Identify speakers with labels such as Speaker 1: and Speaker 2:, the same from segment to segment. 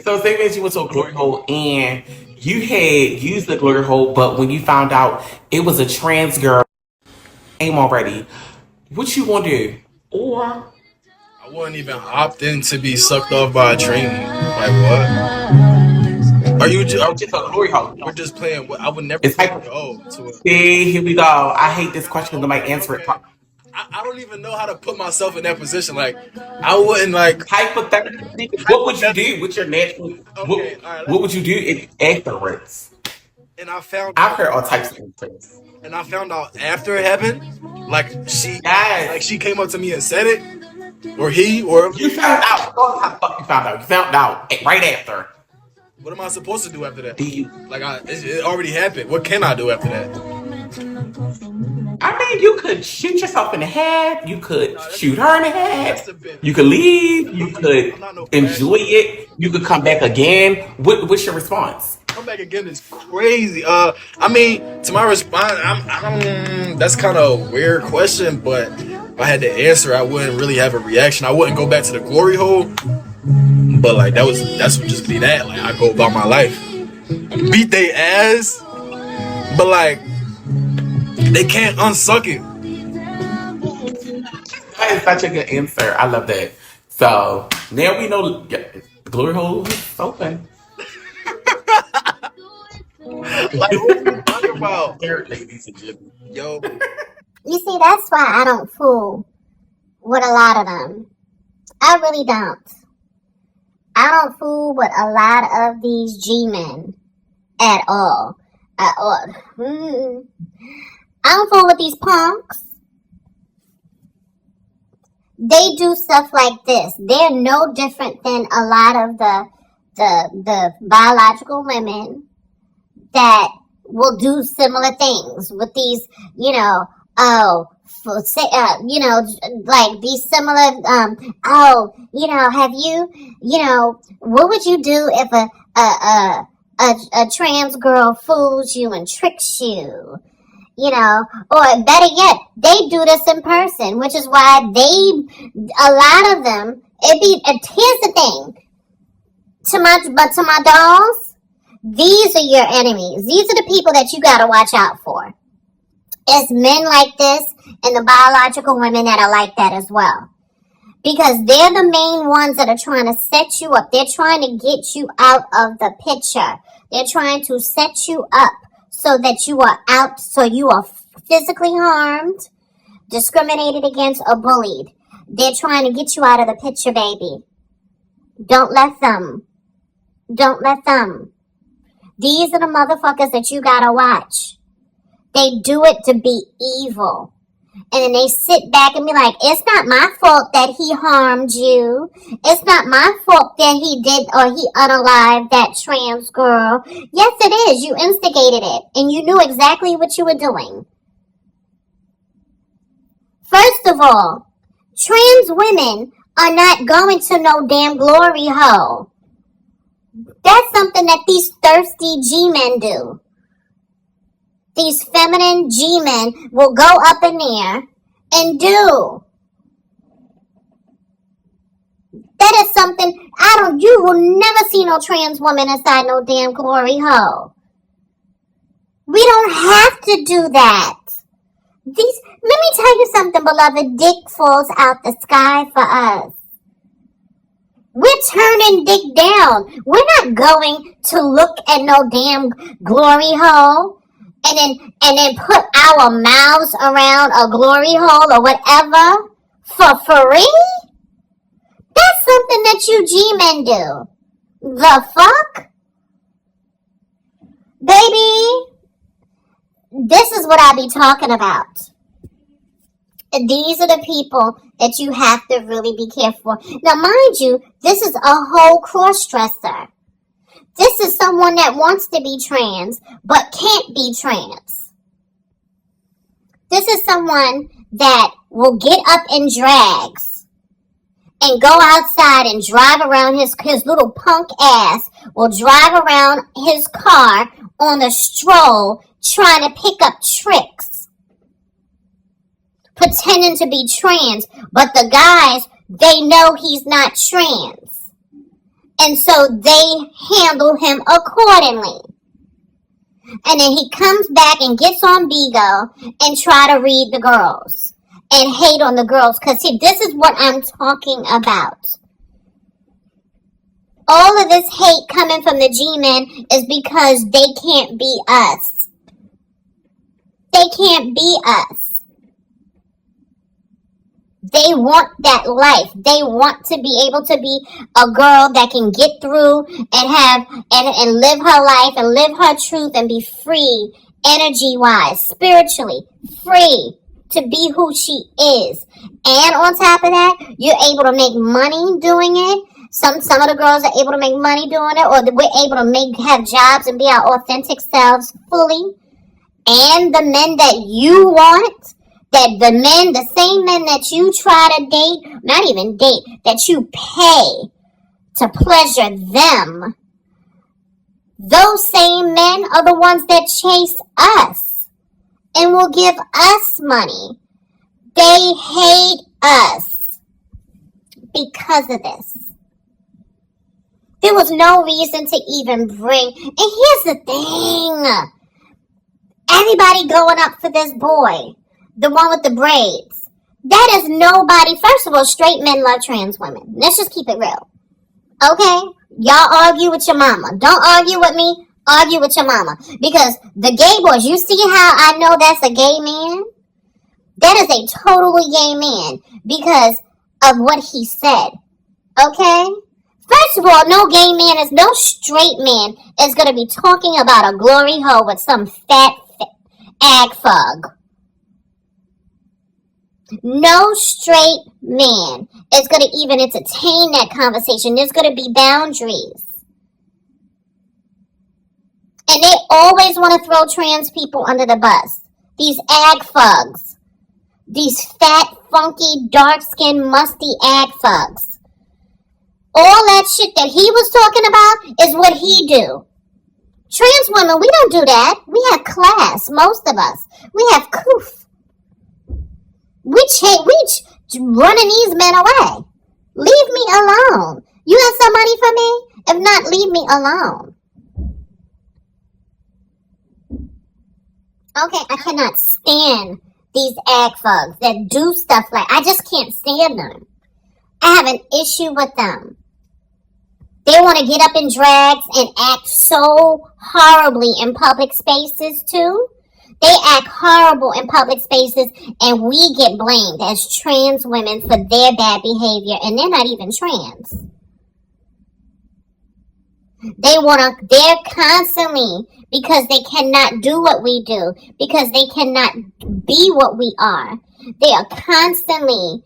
Speaker 1: So say that you went to a glory hole and you had used the glory hole, but when you found out it was a trans girl name already, what you gonna do? Or
Speaker 2: I wouldn't even opt in to be sucked off by a trainee. Like what? Are you?
Speaker 1: no, just a glory hole.
Speaker 2: We're just playing. I would never
Speaker 1: It's like,
Speaker 2: go to a.
Speaker 1: see, here we go. I hate this question. Nobody
Speaker 2: Okay,
Speaker 1: answer it.
Speaker 2: okay. I don't even know how to put myself in that position. Like, I wouldn't like
Speaker 1: Hypothetically, what would you do?
Speaker 2: hypothetically.
Speaker 1: What's your natural?
Speaker 2: Okay, all right.
Speaker 1: What would you do if afterwards?
Speaker 2: And I found
Speaker 1: I've
Speaker 2: out,
Speaker 1: heard all types of things.
Speaker 2: and I found out after it happened, like
Speaker 1: Yes,
Speaker 2: she came up to me and said it, or he, or
Speaker 1: you found out. Oh, how the fuck you found out? You found out right after.
Speaker 2: what am I supposed to do after that?
Speaker 1: Do you?
Speaker 2: Like, it already happened. What can I do after that?
Speaker 1: I mean, you could shoot yourself in the head. You could shoot her in the
Speaker 2: That's
Speaker 1: head.
Speaker 2: a bit.
Speaker 1: You could leave. You
Speaker 2: I'm
Speaker 1: could
Speaker 2: not no flash.
Speaker 1: enjoy it. You could come back again. What's your response?
Speaker 2: Come back again is crazy. I mean, to my response, that's kind of a weird question, but if I had to answer, I wouldn't really have a reaction. I wouldn't go back to the glory hole, but like that's what just be that. Like I go about my life, beat they ass, but like they can't unsuck it.
Speaker 1: That is such a good answer. I love that. So now we know the glory hole is open.
Speaker 2: Like what are you talking about,
Speaker 1: There, ladies and gentlemen.
Speaker 2: yo?
Speaker 3: You see, that's why I don't fool with a lot of them. I really don't. I don't fool with a lot of these G-men at all. At all. I don't fool with these punks. They do stuff like this. They're no different than a lot of the biological women that will do similar things with these, like these similar, have you, what would you do if a trans girl fools you and tricks you? Or better yet, they do this in person, which is why a lot of them, here's the thing, to my dolls, these are your enemies. These are the people that you gotta watch out for. It's men like this and the biological women that are like that as well. Because they're the main ones that are trying to set you up. They're trying to get you out of the picture. They're trying to set you up so that you are out, so you are physically harmed, discriminated against, or bullied. They're trying to get you out of the picture, baby. Don't let them. Don't let them. These are the motherfuckers that you gotta watch. They do it to be evil. And then they sit back and be like, it's not my fault that he harmed you. It's not my fault that he did or he unalived that trans girl. Yes, it is. You instigated it. And you knew exactly what you were doing. First of all, trans women are not going to no damn glory hole. That's something that these thirsty G-men do. These feminine G-men will go up in there and do. That is something, you will never see no trans woman inside no damn glory hole. We don't have to do that. Let me tell you something, beloved. Dick falls out the sky for us. We're turning dick down. We're not going to look at no damn glory hole and then put our mouths around a glory hole or whatever for free. That's something that you G-men do. The fuck? Baby, this is what I be talking about. These are the people that you have to really be careful. Now, mind you, this is a whole cross-dresser. This is someone that wants to be trans, but can't be trans. This is someone that will get up in drags and go outside and drive around his little punk ass will drive around his car on the stroll trying to pick up tricks, pretending to be trans, but the guys, they know he's not trans. And so they handle him accordingly. And then he comes back and gets on Bigo and try to read the girls and hate on the girls. Because see, this is what I'm talking about. All of this hate coming from the G-men is because they can't be us. They can't be us. They want that life. They want to be able to be a girl that can get through and have and live her life and live her truth and be free, energy-wise, spiritually, free to be who she is. And on top of that, you're able to make money doing it. Some of the girls are able to make money doing it, or we're able to have jobs and be our authentic selves fully. And the men that you want, the same men that you try to date, not even date, that you pay to pleasure them, those same men are the ones that chase us and will give us money. They hate us because of this. There was no reason to even bring, and here's the thing, everybody going up for this boy, the one with the braids. That is nobody. First of all, straight men love trans women. Let's just keep it real. Okay? Y'all argue with your mama. Don't argue with me. Argue with your mama. Because the gay boys, you see how I know that's a gay man? That is a totally gay man because of what he said. Okay? First of all, no straight man is going to be talking about a glory hole with some fat ag fug. No straight man is going to even entertain that conversation. There's going to be boundaries. And they always want to throw trans people under the bus. These ag fugs. These fat, funky, dark-skinned, musty ag fugs. All that shit that he was talking about is what he do. Trans women, we don't do that. We have class, most of us. We have coof. We running these men away. Leave me alone. You have some money for me? If not, leave me alone. Okay, I cannot stand these ag fugs that do stuff like, I just can't stand them. I have an issue with them. They want to get up in drags and act so horribly in public spaces too. They act horrible in public spaces, and we get blamed as trans women for their bad behavior, and they're not even trans. They're constantly, because they cannot do what we do, because they cannot be what we are, they are constantly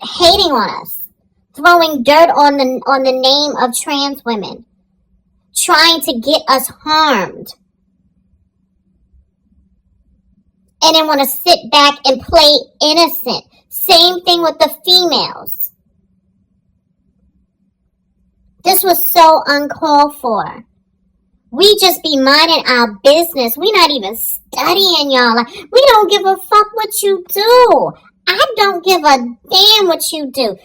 Speaker 3: hating on us, throwing dirt on the name of trans women, trying to get us harmed. And then want to sit back and play innocent. Same thing with the females. This was so uncalled for. We just be minding our business. We not even studying y'all. We don't give a fuck what you do. I don't give a damn what you do.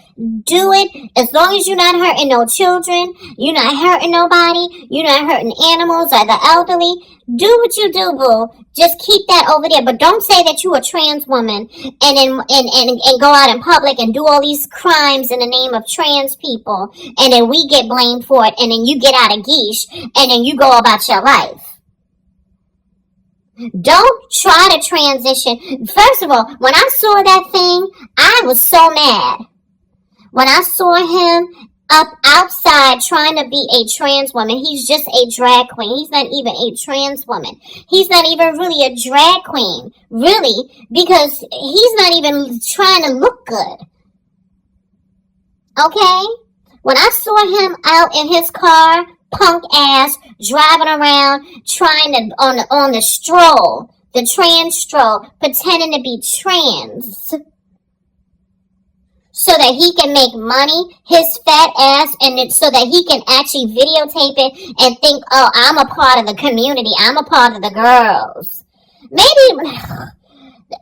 Speaker 3: Do it as long as you're not hurting no children. You're not hurting nobody. You're not hurting animals or the elderly. Do what you do, boo. Just keep that over there. But don't say that you a trans woman and go out in public and do all these crimes in the name of trans people. And then we get blamed for it. And then you get out of geesh. And then you go about your life. Don't try to transition. First of all, when I saw that thing, I was so mad. When I saw him up outside trying to be a trans woman, he's just a drag queen. He's not even a trans woman. He's not even really a drag queen, really, because he's not even trying to look good. Okay? When I saw him out in his car, punk ass, driving around, trying to, on the stroll, the trans stroll, pretending to be trans, so that he can make money, his fat ass, and so that he can actually videotape it and think, oh, I'm a part of the community, I'm a part of the girls. Maybe,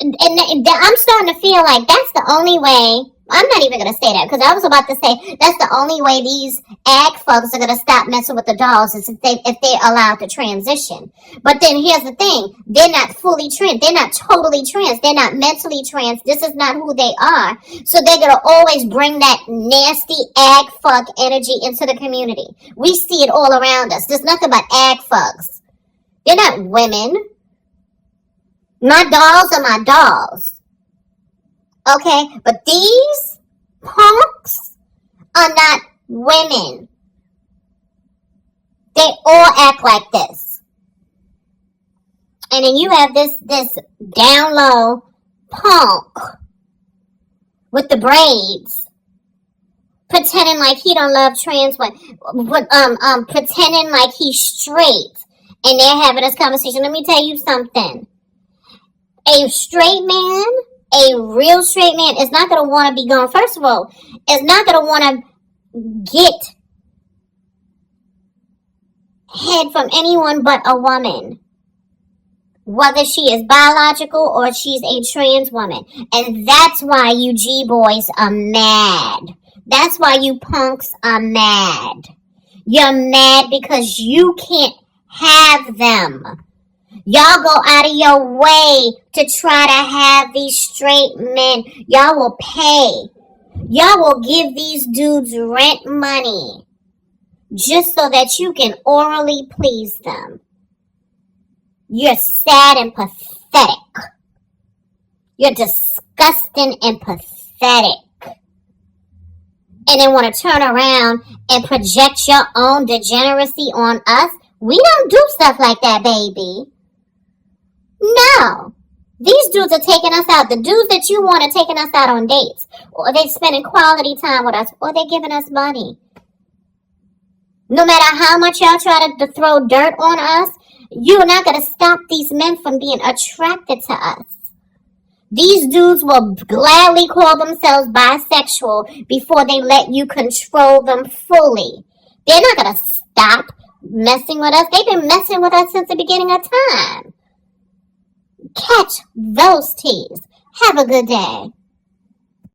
Speaker 3: and I'm starting to feel like that's the only way I'm not even gonna say that because I was about to say that's the only way these ag folks are gonna stop messing with the dolls is if they're allowed to transition. But then here's the thing: they're not fully trans. They're not totally trans. They're not mentally trans. This is not who they are. So they're gonna always bring that nasty ag fuck energy into the community. We see it all around us. There's nothing but ag fucks. They're not women. My dolls are my dolls. Okay, but these punks are not women. They all act like this. And then you have this down low punk with the braids pretending like he don't love trans women, pretending like he's straight. And they're having this conversation. Let me tell you something. A straight man, a real straight man is not going to want to be gone. First of all, is not going to want to get head from anyone but a woman. Whether she is biological or she's a trans woman. And that's why you G-boys are mad. That's why you punks are mad. You're mad because you can't have them. Y'all go out of your way to try to have these straight men. Y'all will pay. Y'all will give these dudes rent money just so that you can orally please them. You're sad and pathetic. You're disgusting and pathetic. And then want to turn around and project your own degeneracy on us? We don't do stuff like that, baby. No. These dudes are taking us out. The dudes that you want are taking us out on dates. Or they're spending quality time with us. Or they're giving us money. No matter how much y'all try to throw dirt on us, you're not going to stop these men from being attracted to us. These dudes will gladly call themselves bisexual before they let you control them fully. They're not going to stop messing with us. They've been messing with us since the beginning of time. Catch those teas. Have a good day.